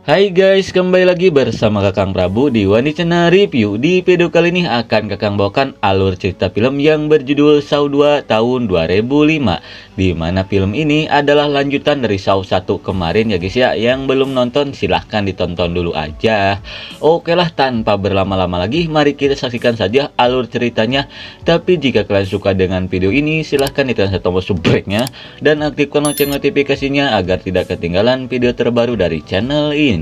Hai guys, kembali lagi bersama Kakang Prabu di Wani Channel Review. Di video kali ini akan Kakang bawakan alur cerita film yang berjudul Saw 2 tahun 2005, di mana film ini adalah lanjutan dari Saw 1 kemarin ya guys ya. Yang belum nonton silahkan ditonton dulu aja. Oke lah, tanpa berlama-lama lagi, mari kita saksikan saja alur ceritanya. Tapi jika kalian suka dengan video ini, silahkan ditekan tombol subscribe-nya dan aktifkan lonceng notifikasinya agar tidak ketinggalan video terbaru dari channel ini.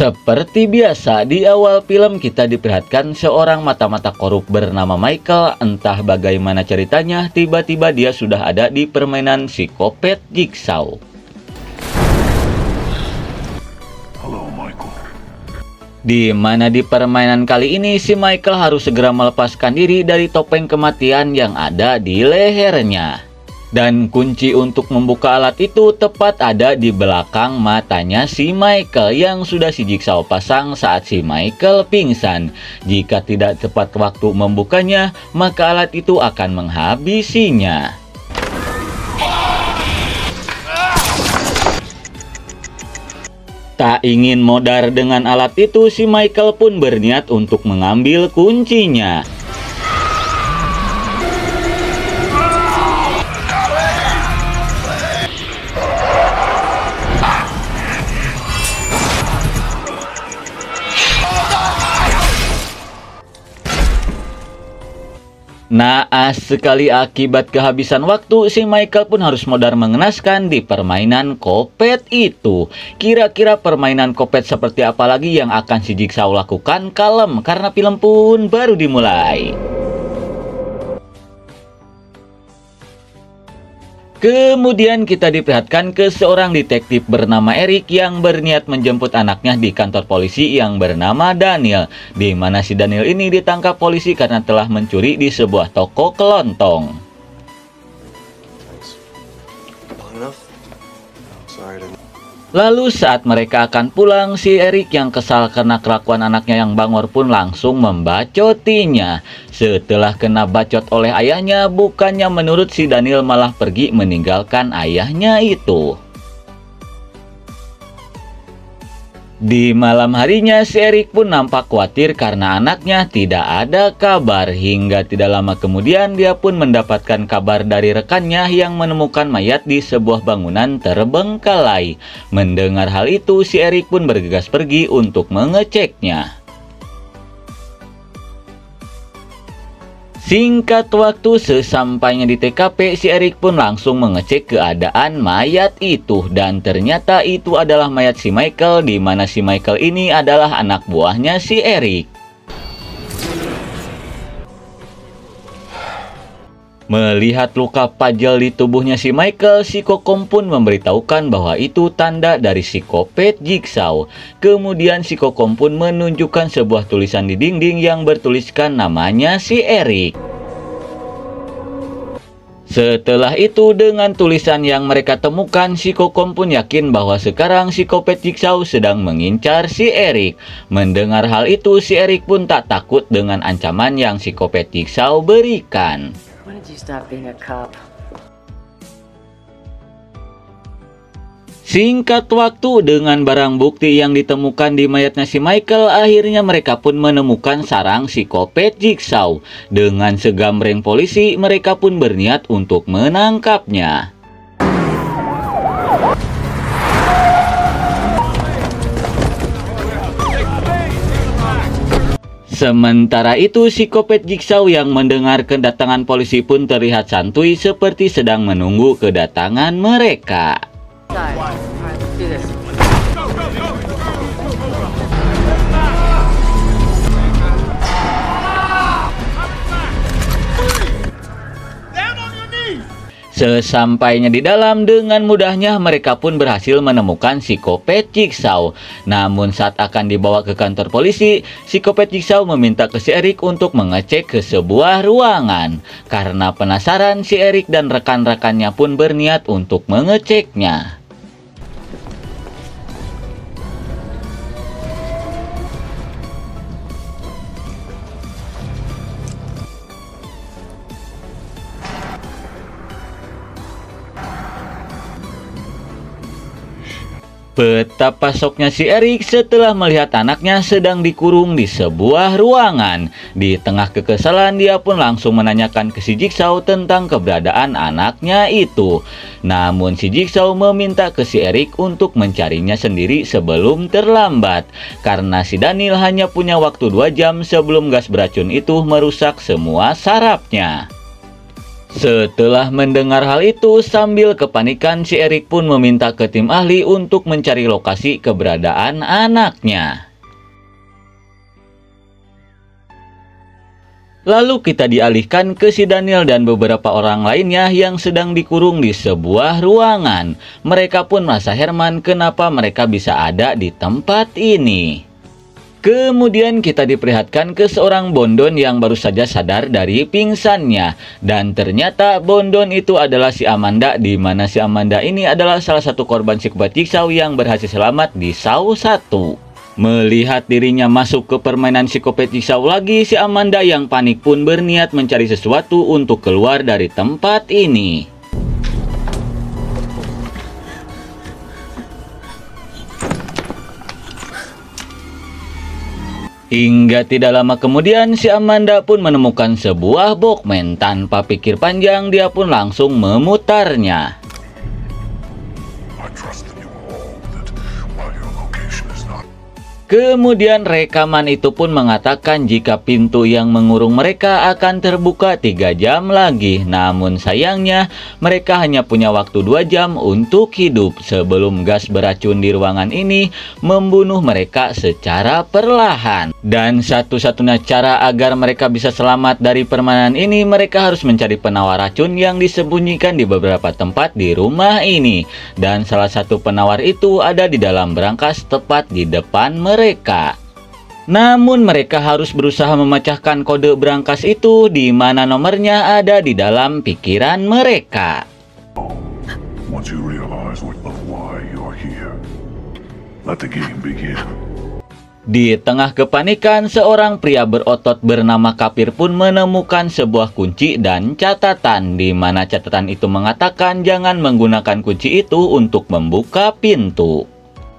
Seperti biasa, di awal film kita diperlihatkan seorang mata-mata korup bernama Michael. Entah bagaimana ceritanya, tiba-tiba dia sudah ada di permainan psikopat Jigsaw. Di mana di permainan kali ini si Michael harus segera melepaskan diri dari topeng kematian yang ada di lehernya. Dan kunci untuk membuka alat itu tepat ada di belakang matanya si Michael yang sudah si Jigsaw pasang saat si Michael pingsan. Jika tidak tepat waktu membukanya, maka alat itu akan menghabisinya. Tak ingin modar dengan alat itu, si Michael pun berniat untuk mengambil kuncinya. Naas sekali, akibat kehabisan waktu, si Michael pun harus modar mengenaskan di permainan kopet itu. Kira-kira permainan kopet seperti apa lagi yang akan si Jigsaw lakukan? Kalem, karena film pun baru dimulai. Kemudian kita diperlihatkan ke seorang detektif bernama Eric yang berniat menjemput anaknya di kantor polisi yang bernama Daniel. Di mana si Daniel ini ditangkap polisi karena telah mencuri di sebuah toko kelontong. Lalu saat mereka akan pulang, si Eric yang kesal karena kelakuan anaknya yang bangor pun langsung membacotinya. Setelah kena bacot oleh ayahnya, bukannya menurut si Daniel malah pergi meninggalkan ayahnya itu. Di malam harinya, si Eric pun nampak khawatir karena anaknya tidak ada kabar. Hingga tidak lama kemudian, dia pun mendapatkan kabar dari rekannya yang menemukan mayat di sebuah bangunan terbengkalai. Mendengar hal itu, si Eric pun bergegas pergi untuk mengeceknya. Singkat waktu, sesampainya di TKP, si Eric pun langsung mengecek keadaan mayat itu. Dan ternyata itu adalah mayat si Michael, di mana si Michael ini adalah anak buahnya si Eric. Melihat luka pajal di tubuhnya si Michael, si Kokom pun memberitahukan bahwa itu tanda dari psikopat Jigsaw. Kemudian si Kokom pun menunjukkan sebuah tulisan di dinding yang bertuliskan namanya si Eric. Setelah itu, dengan tulisan yang mereka temukan, si Kokom pun yakin bahwa sekarang psikopat Jigsaw sedang mengincar si Eric. Mendengar hal itu, si Eric pun tak takut dengan ancaman yang psikopat Jigsaw berikan. Singkat waktu, dengan barang bukti yang ditemukan di mayatnya si Michael, akhirnya mereka pun menemukan sarang psikopat Jigsaw. Dengan segambreng polisi, mereka pun berniat untuk menangkapnya. Sementara itu, psikopat Jigsaw yang mendengar kedatangan polisi pun terlihat santuy seperti sedang menunggu kedatangan mereka. Sesampainya di dalam, dengan mudahnya mereka pun berhasil menemukan psikopat Jigsaw. Namun saat akan dibawa ke kantor polisi, psikopat Jigsaw meminta ke si Eric untuk mengecek ke sebuah ruangan. Karena penasaran, si Eric dan rekan-rekannya pun berniat untuk mengeceknya. Betapa syoknya si Erik setelah melihat anaknya sedang dikurung di sebuah ruangan. Di tengah kekesalan, dia pun langsung menanyakan ke si Jigsaw tentang keberadaan anaknya itu. Namun si Jigsaw meminta ke si Erik untuk mencarinya sendiri sebelum terlambat, karena si Daniel hanya punya waktu 2 jam sebelum gas beracun itu merusak semua sarafnya. Setelah mendengar hal itu, sambil kepanikan, si Erik pun meminta ke tim ahli untuk mencari lokasi keberadaan anaknya. Lalu kita dialihkan ke si Daniel dan beberapa orang lainnya yang sedang dikurung di sebuah ruangan. Mereka pun merasa heran kenapa mereka bisa ada di tempat ini. Kemudian kita diperlihatkan ke seorang Bondon yang baru saja sadar dari pingsannya. Dan ternyata Bondon itu adalah si Amanda, di mana si Amanda ini adalah salah satu korban psikopat Jigsaw yang berhasil selamat di Saw 1. Melihat dirinya masuk ke permainan psikopat Jigsaw lagi, si Amanda yang panik pun berniat mencari sesuatu untuk keluar dari tempat ini. Hingga tidak lama kemudian, si Amanda pun menemukan sebuah Walkman. Tanpa pikir panjang, dia pun langsung memutarnya. Kemudian rekaman itu pun mengatakan jika pintu yang mengurung mereka akan terbuka 3 jam lagi. Namun sayangnya mereka hanya punya waktu 2 jam untuk hidup sebelum gas beracun di ruangan ini membunuh mereka secara perlahan. Dan satu-satunya cara agar mereka bisa selamat dari permainan ini, mereka harus mencari penawar racun yang disembunyikan di beberapa tempat di rumah ini. Dan salah satu penawar itu ada di dalam brankas tepat di depan mereka. Namun mereka harus berusaha memecahkan kode brankas itu, di mana nomornya ada di dalam pikiran mereka. Once you realize why you're here, let the game begin. Di tengah kepanikan, seorang pria berotot bernama Kapir pun menemukan sebuah kunci dan catatan, di mana catatan itu mengatakan jangan menggunakan kunci itu untuk membuka pintu.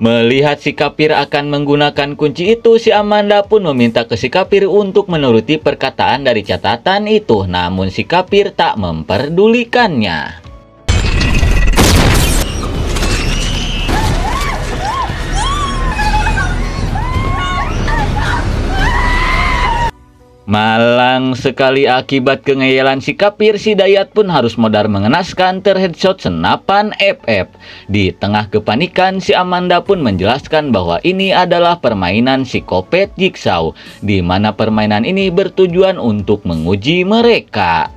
Melihat si Kapir akan menggunakan kunci itu, si Amanda pun meminta ke si Kapir untuk menuruti perkataan dari catatan itu. Namun si Kapir tak memperdulikannya. Malang sekali akibat kengeyelan si Kapir, si Dayat pun harus modal mengenaskan terheadshot senapan FF. Di tengah kepanikan, si Amanda pun menjelaskan bahwa ini adalah permainan psikopat Jigsaw, di mana permainan ini bertujuan untuk menguji mereka.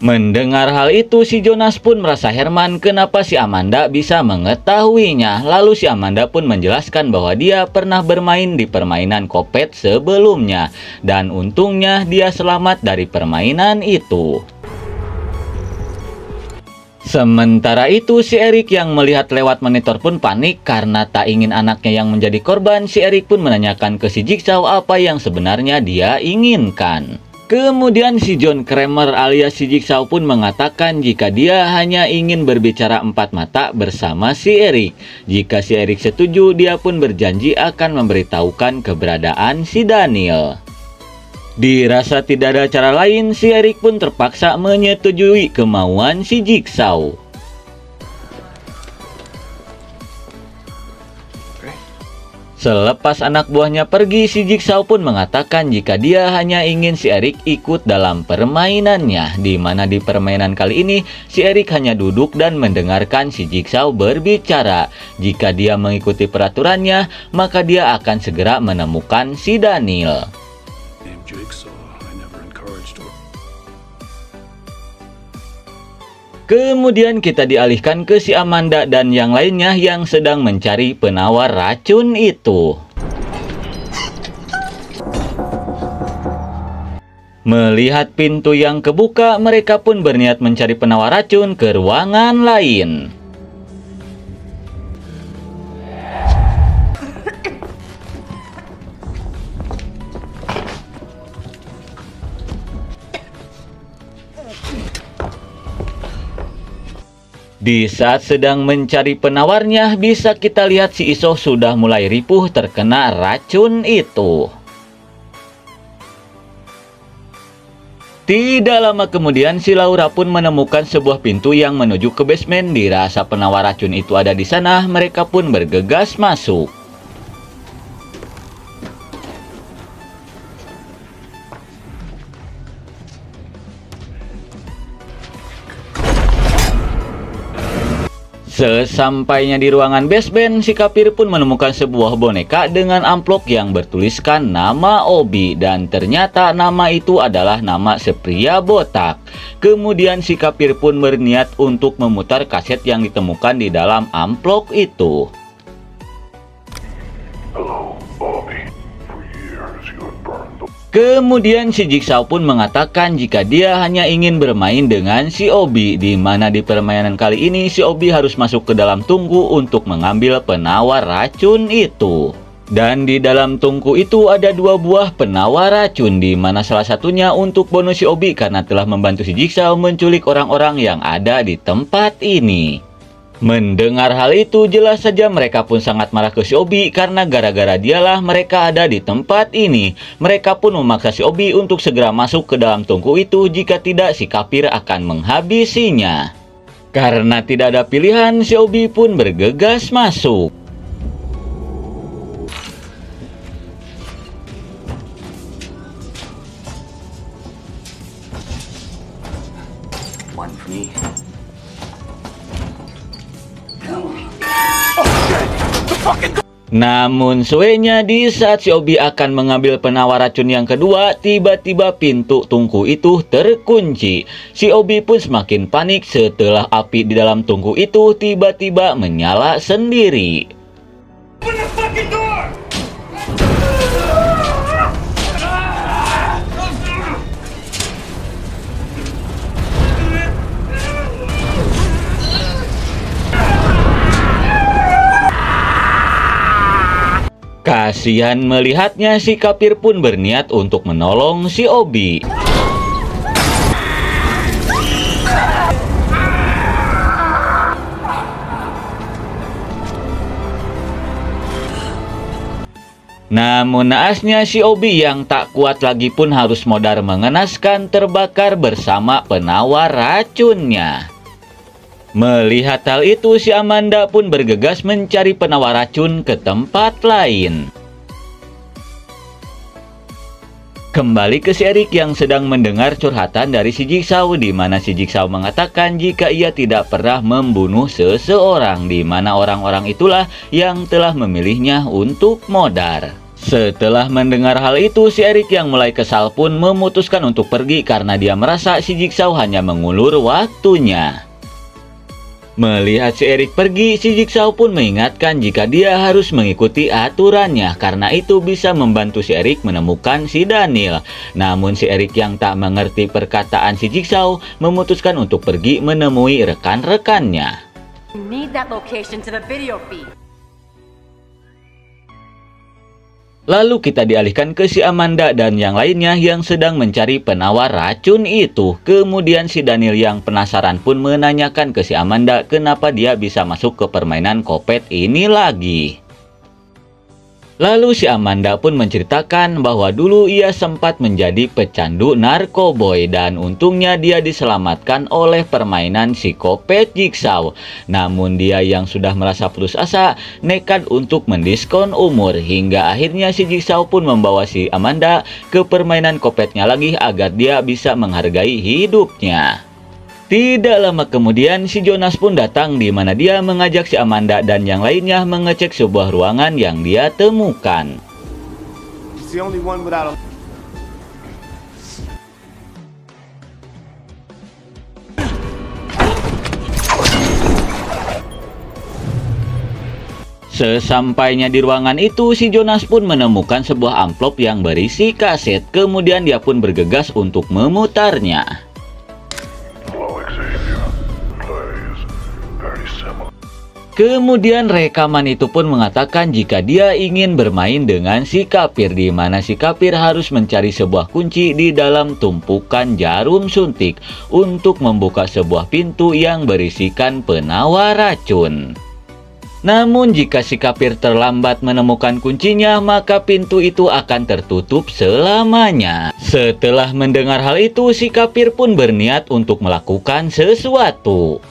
Mendengar hal itu, si Jonas pun merasa heran kenapa si Amanda bisa mengetahuinya. Lalu si Amanda pun menjelaskan bahwa dia pernah bermain di permainan Kopet sebelumnya. Dan untungnya dia selamat dari permainan itu. Sementara itu, si Erik yang melihat lewat monitor pun panik karena tak ingin anaknya yang menjadi korban. Si Erik pun menanyakan ke si Jigsaw apa yang sebenarnya dia inginkan. Kemudian si John Kramer alias si Jigsaw pun mengatakan jika dia hanya ingin berbicara 4 mata bersama si Erik. Jika si Erik setuju, dia pun berjanji akan memberitahukan keberadaan si Daniel. Dirasa tidak ada cara lain, si Erik pun terpaksa menyetujui kemauan si Jigsaw. Selepas anak buahnya pergi, si Jigsaw pun mengatakan jika dia hanya ingin si Erik ikut dalam permainannya, di mana di permainan kali ini si Erik hanya duduk dan mendengarkan si Jigsaw berbicara. Jika dia mengikuti peraturannya, maka dia akan segera menemukan si Daniel. Kemudian kita dialihkan ke si Amanda dan yang lainnya yang sedang mencari penawar racun itu. Melihat pintu yang kebuka, mereka pun berniat mencari penawar racun ke ruangan lain. Di saat sedang mencari penawarnya, bisa kita lihat si Iso sudah mulai ripuh terkena racun itu. Tidak lama kemudian, si Laura pun menemukan sebuah pintu yang menuju ke basement. Dirasa penawar racun itu ada di sana, mereka pun bergegas masuk. Sesampainya di ruangan basement, si Kapir pun menemukan sebuah boneka dengan amplop yang bertuliskan nama Obi, dan ternyata nama itu adalah nama sepria botak. Kemudian si Kapir pun berniat untuk memutar kaset yang ditemukan di dalam amplop itu. Hello, Bobby. For years you have burned the... Kemudian si Jigsaw pun mengatakan jika dia hanya ingin bermain dengan si Obi, di mana di permainan kali ini si Obi harus masuk ke dalam tungku untuk mengambil penawar racun itu. Dan di dalam tungku itu ada 2 buah penawar racun, di mana salah satunya untuk bonus si Obi karena telah membantu si Jigsaw menculik orang-orang yang ada di tempat ini. Mendengar hal itu, jelas saja mereka pun sangat marah ke si Obi karena gara-gara dialah mereka ada di tempat ini. Mereka pun memaksa si Obi untuk segera masuk ke dalam tungku itu, jika tidak si Kapir akan menghabisinya. Karena tidak ada pilihan, si Obi pun bergegas masuk. One for me. Namun suenya, di saat si Obi akan mengambil penawar racun yang kedua, tiba-tiba pintu tungku itu terkunci. Si Obi pun semakin panik setelah api di dalam tungku itu tiba-tiba menyala sendiri. Open the fucking door! Kasihan melihatnya, si Kapir pun berniat untuk menolong si Obi. Namun naasnya si Obi yang tak kuat lagi pun harus modar mengenaskan terbakar bersama penawar racunnya. Melihat hal itu, si Amanda pun bergegas mencari penawar racun ke tempat lain. Kembali ke si Eric yang sedang mendengar curhatan dari si Jigsaw, di mana si Jigsaw mengatakan jika ia tidak pernah membunuh seseorang, di mana orang-orang itulah yang telah memilihnya untuk modar. Setelah mendengar hal itu, si Eric yang mulai kesal pun memutuskan untuk pergi karena dia merasa si Jigsaw hanya mengulur waktunya. Melihat si Eric pergi, si Jigsaw pun mengingatkan jika dia harus mengikuti aturannya, karena itu bisa membantu si Eric menemukan si Daniel. Namun si Eric yang tak mengerti perkataan si Jigsaw memutuskan untuk pergi menemui rekan-rekannya. Need that location to the video feed. Lalu kita dialihkan ke si Amanda dan yang lainnya yang sedang mencari penawar racun itu. Kemudian si Daniel yang penasaran pun menanyakan ke si Amanda kenapa dia bisa masuk ke permainan kopet ini lagi. Lalu si Amanda pun menceritakan bahwa dulu ia sempat menjadi pecandu narkoboy dan untungnya dia diselamatkan oleh permainan si kopet Jigsaw. Namun dia yang sudah merasa putus asa nekat untuk mendiskon umur, hingga akhirnya si Jigsaw pun membawa si Amanda ke permainan kopetnya lagi agar dia bisa menghargai hidupnya. Tidak lama kemudian si Jonas pun datang, di mana dia mengajak si Amanda dan yang lainnya mengecek sebuah ruangan yang dia temukan. Sesampainya di ruangan itu, si Jonas pun menemukan sebuah amplop yang berisi kaset. Kemudian dia pun bergegas untuk memutarnya. Kemudian rekaman itu pun mengatakan jika dia ingin bermain dengan si Kapir, di mana si Kapir harus mencari sebuah kunci di dalam tumpukan jarum suntik untuk membuka sebuah pintu yang berisikan penawar racun. Namun jika si Kapir terlambat menemukan kuncinya, maka pintu itu akan tertutup selamanya. Setelah mendengar hal itu, si Kapir pun berniat untuk melakukan sesuatu.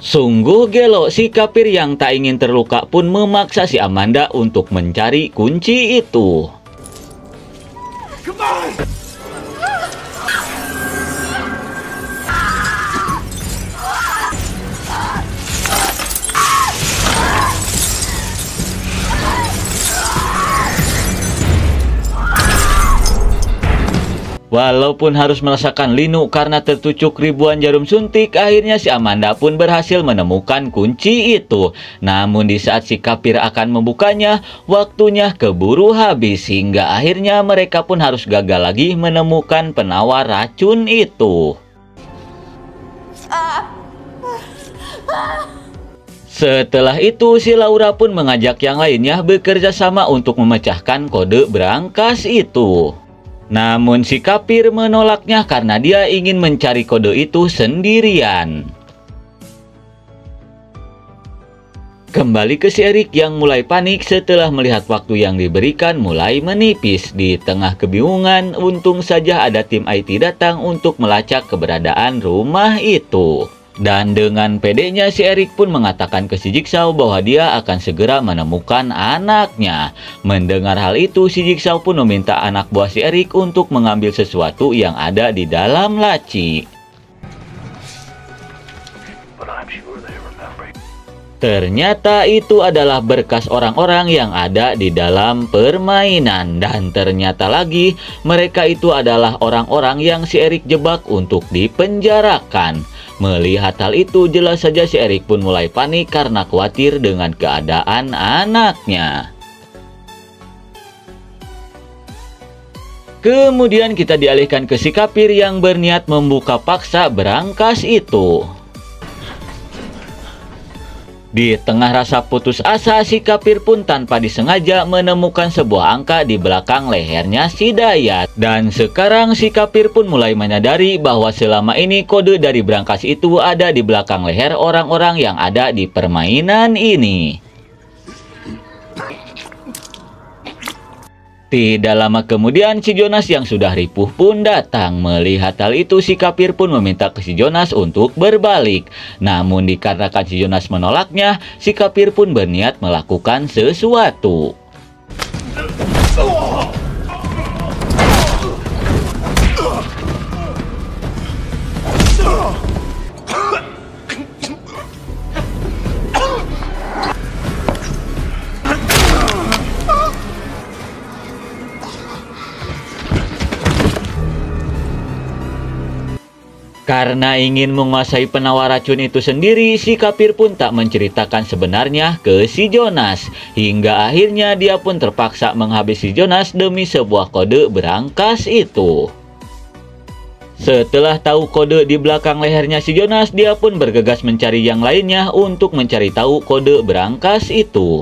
Sungguh gelo, si Kapir yang tak ingin terluka pun memaksa si Amanda untuk mencari kunci itu. Walaupun harus merasakan linu karena tertucuk ribuan jarum suntik, akhirnya si Amanda pun berhasil menemukan kunci itu. Namun di saat si Kapir akan membukanya, waktunya keburu habis hingga akhirnya mereka pun harus gagal lagi menemukan penawar racun itu. Setelah itu, si Laura pun mengajak yang lainnya bekerja sama untuk memecahkan kode berangkas itu. Namun si Kapir menolaknya karena dia ingin mencari kode itu sendirian. Kembali ke si Eric yang mulai panik setelah melihat waktu yang diberikan mulai menipis. Di tengah kebingungan, untung saja ada tim IT datang untuk melacak keberadaan rumah itu. Dan dengan pedenya si Eric pun mengatakan ke si Jigsaw bahwa dia akan segera menemukan anaknya. Mendengar hal itu, si Jigsaw pun meminta anak buah si Eric untuk mengambil sesuatu yang ada di dalam laci. Ternyata itu adalah berkas orang-orang yang ada di dalam permainan. Dan ternyata lagi mereka itu adalah orang-orang yang si Eric jebak untuk dipenjarakan. Melihat hal itu, jelas saja si Eric pun mulai panik karena khawatir dengan keadaan anaknya. Kemudian kita dialihkan ke si Kapir yang berniat membuka paksa berangkas itu. Di tengah rasa putus asa, si Kapir pun tanpa disengaja menemukan sebuah angka di belakang lehernya si Dayat. Dan sekarang si Kapir pun mulai menyadari bahwa selama ini kode dari brankas itu ada di belakang leher orang-orang yang ada di permainan ini. Tidak lama kemudian, si Jonas yang sudah ripuh pun datang. Melihat hal itu, si Kapir pun meminta ke si Jonas untuk berbalik. Namun dikarenakan si Jonas menolaknya, si Kapir pun berniat melakukan sesuatu. Karena ingin menguasai penawar racun itu sendiri, si Kapir pun tak menceritakan sebenarnya ke si Jonas. Hingga akhirnya dia pun terpaksa menghabisi Jonas demi sebuah kode berangkas itu. Setelah tahu kode di belakang lehernya si Jonas, dia pun bergegas mencari yang lainnya untuk mencari tahu kode berangkas itu.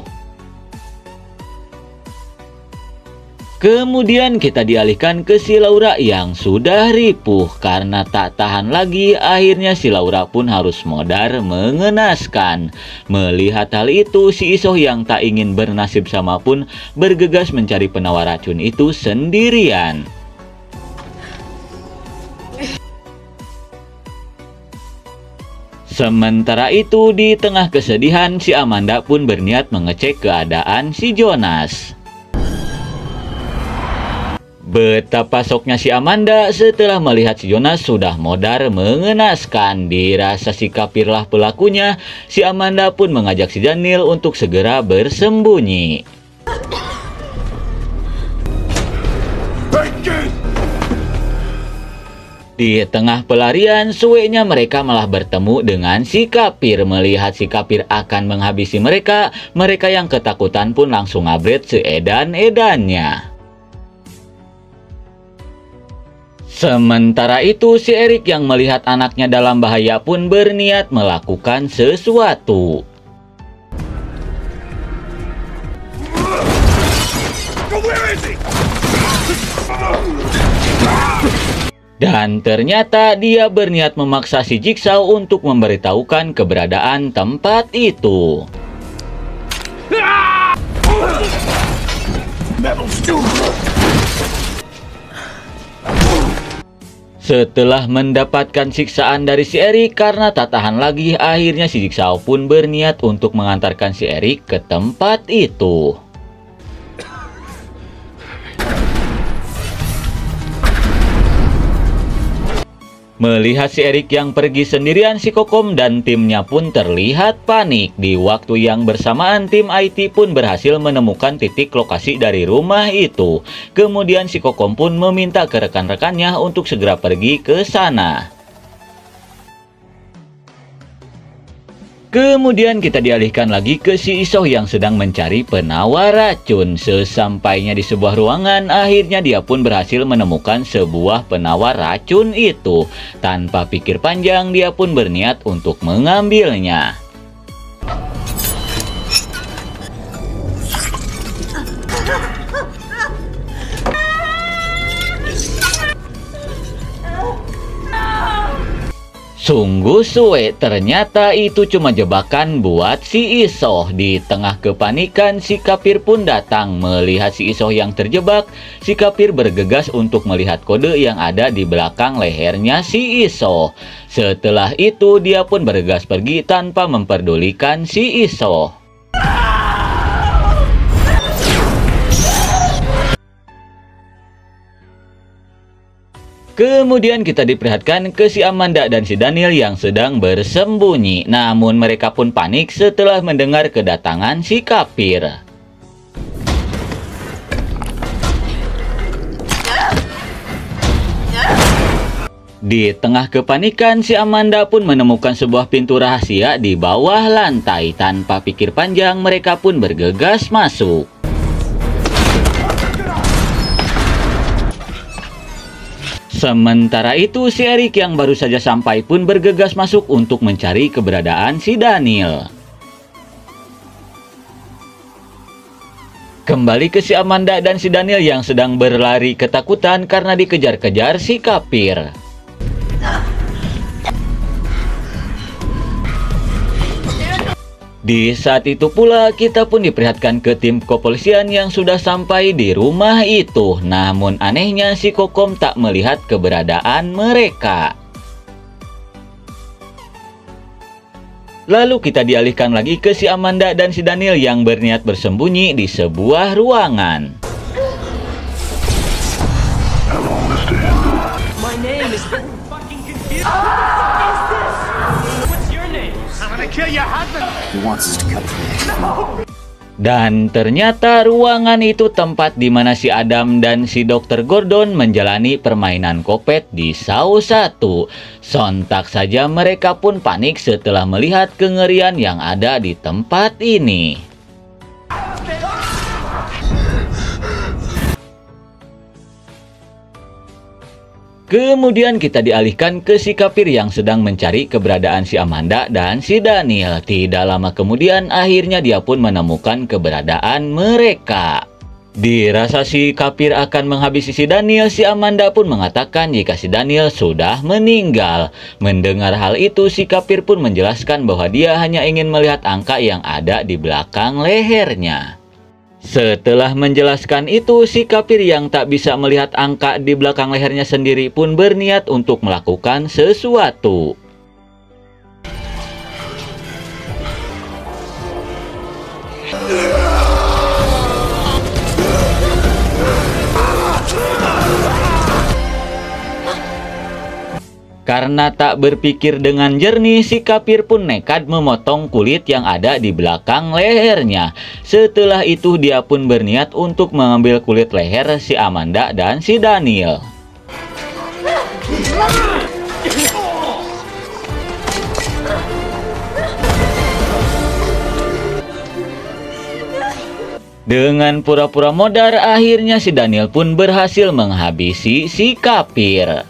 Kemudian kita dialihkan ke si Laura yang sudah ripuh. Karena tak tahan lagi, akhirnya si Laura pun harus modar mengenaskan. Melihat hal itu, si Isoh yang tak ingin bernasib sama pun bergegas mencari penawar racun itu sendirian. Sementara itu, di tengah kesedihan, si Amanda pun berniat mengecek keadaan si Jonas. Betapa syoknya si Amanda setelah melihat si Jonas sudah modar mengenaskan. Dirasa si Kapir lah pelakunya, si Amanda pun mengajak si Daniel untuk segera bersembunyi. Di tengah pelarian, suenya mereka malah bertemu dengan si Kapir. Melihat si Kapir akan menghabisi mereka, mereka yang ketakutan pun langsung ngabret seedan-edannya. Sementara itu, si Eric yang melihat anaknya dalam bahaya pun berniat melakukan sesuatu. Dan ternyata dia berniat memaksa si Jigsaw untuk memberitahukan keberadaan tempat itu. Setelah mendapatkan siksaan dari si Eric karena tak tahan lagi, akhirnya si Jigsaw pun berniat untuk mengantarkan si Eric ke tempat itu. Melihat si Eric yang pergi sendirian, si Kokom dan timnya pun terlihat panik. Di waktu yang bersamaan, tim IT pun berhasil menemukan titik lokasi dari rumah itu. Kemudian si Kokom pun meminta ke rekan-rekannya untuk segera pergi ke sana. Kemudian kita dialihkan lagi ke si Isoh yang sedang mencari penawar racun. Sesampainya di sebuah ruangan, akhirnya dia pun berhasil menemukan sebuah penawar racun itu. Tanpa pikir panjang, dia pun berniat untuk mengambilnya. Sungguh suwe, ternyata itu cuma jebakan buat si Isoh. Di tengah kepanikan, si Kapir pun datang. Melihat si Isoh yang terjebak, si Kapir bergegas untuk melihat kode yang ada di belakang lehernya si Isoh. Setelah itu, dia pun bergegas pergi tanpa memperdulikan si Isoh. Kemudian kita diperlihatkan ke si Amanda dan si Daniel yang sedang bersembunyi. Namun mereka pun panik setelah mendengar kedatangan si Kapir. Di tengah kepanikan, si Amanda pun menemukan sebuah pintu rahasia di bawah lantai. Tanpa pikir panjang, mereka pun bergegas masuk. Sementara itu, si Eric yang baru saja sampai pun bergegas masuk untuk mencari keberadaan si Daniel. Kembali ke si Amanda dan si Daniel yang sedang berlari ketakutan karena dikejar-kejar si Kapir. Di saat itu pula kita pun diperlihatkan ke tim kepolisian yang sudah sampai di rumah itu. Namun anehnya si Kokom tak melihat keberadaan mereka. Lalu kita dialihkan lagi ke si Amanda dan si Daniel yang berniat bersembunyi di sebuah ruangan. Hello, Mr. Hindu. My name is fucking confused. What's your name? I'm gonna kill your husband. He wants us to cut through. No. Dan ternyata ruangan itu tempat di mana si Adam dan si Dr. Gordon menjalani permainan kopet di Saw 1. Sontak saja mereka pun panik setelah melihat kengerian yang ada di tempat ini. Kemudian kita dialihkan ke si Kapir yang sedang mencari keberadaan si Amanda dan si Daniel. Tidak lama kemudian akhirnya dia pun menemukan keberadaan mereka. Dirasa si Kapir akan menghabisi si Daniel, si Amanda pun mengatakan jika si Daniel sudah meninggal. Mendengar hal itu, si Kapir pun menjelaskan bahwa dia hanya ingin melihat angka yang ada di belakang lehernya. Setelah menjelaskan itu, si Kapir yang tak bisa melihat angka di belakang lehernya sendiri pun berniat untuk melakukan sesuatu. Karena tak berpikir dengan jernih, si Kapir pun nekat memotong kulit yang ada di belakang lehernya. Setelah itu dia pun berniat untuk mengambil kulit leher si Amanda dan si Daniel. Dengan pura-pura modar, akhirnya si Daniel pun berhasil menghabisi si Kapir.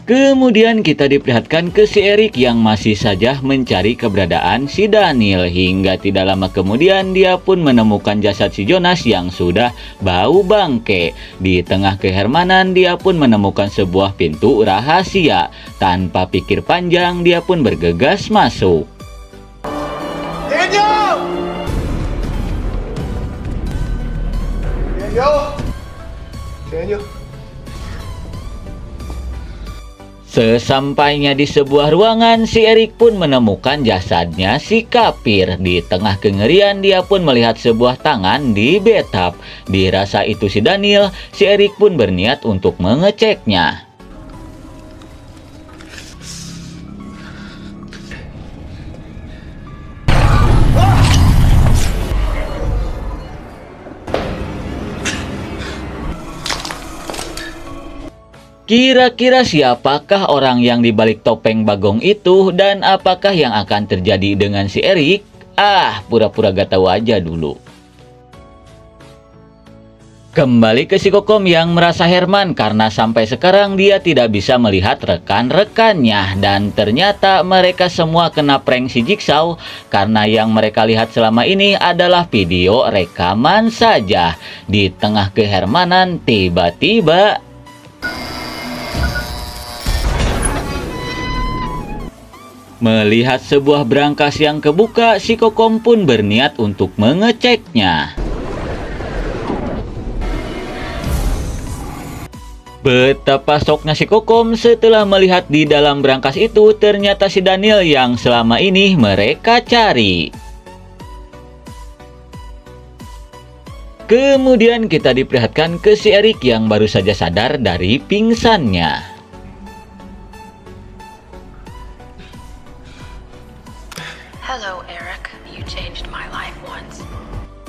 Kemudian kita diperlihatkan ke si Eric yang masih saja mencari keberadaan si Daniel, hingga tidak lama kemudian dia pun menemukan jasad si Jonas yang sudah bau bangke. Di tengah kehermanan dia pun menemukan sebuah pintu rahasia. Tanpa pikir panjang dia pun bergegas masuk. Daniel! Daniel! Daniel! Sesampainya di sebuah ruangan, si Eric pun menemukan jasadnya si Kapir. Di tengah kengerian, dia pun melihat sebuah tangan di bathtub. Dirasa itu si Daniel, si Eric pun berniat untuk mengeceknya. Kira-kira siapakah orang yang dibalik topeng bagong itu, dan apakah yang akan terjadi dengan si Eric? Pura-pura gak tahu aja dulu. Kembali ke si Kokom yang merasa Herman karena sampai sekarang dia tidak bisa melihat rekan-rekannya, dan ternyata mereka semua kena prank si Jigsaw karena yang mereka lihat selama ini adalah video rekaman saja. Di tengah kehermanan, tiba-tiba melihat sebuah brankas yang kebuka, si Kokom pun berniat untuk mengeceknya. Betapa syoknya si Kokom setelah melihat di dalam brankas itu ternyata si Daniel yang selama ini mereka cari. Kemudian kita diperlihatkan ke si Eric yang baru saja sadar dari pingsannya. Hello, Eric. You changed my life once.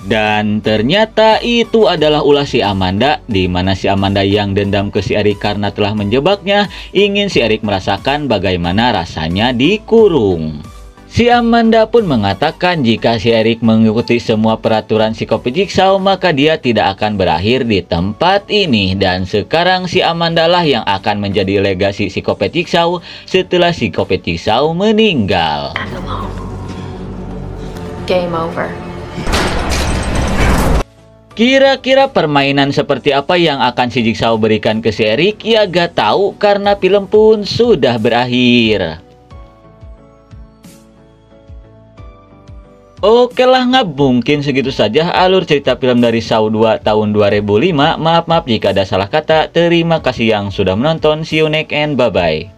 Dan ternyata itu adalah ulah si Amanda, di mana si Amanda yang dendam ke si Eric karena telah menjebaknya, ingin si Eric merasakan bagaimana rasanya dikurung. Si Amanda pun mengatakan jika si Eric mengikuti semua peraturan psikopat Jigsaw, maka dia tidak akan berakhir di tempat ini. Dan sekarang si Amanda lah yang akan menjadi legasi psikopat Jigsaw setelah psikopat Jigsaw meninggal. Game over. Kira-kira permainan seperti apa yang akan si Jigsaw berikan ke si Eric? Ya gak tahu karena film pun sudah berakhir. Oke lah, nggak mungkin segitu saja alur cerita film dari Saw 2 tahun 2005. Maaf jika ada salah kata. Terima kasih yang sudah menonton. See you next and bye-bye.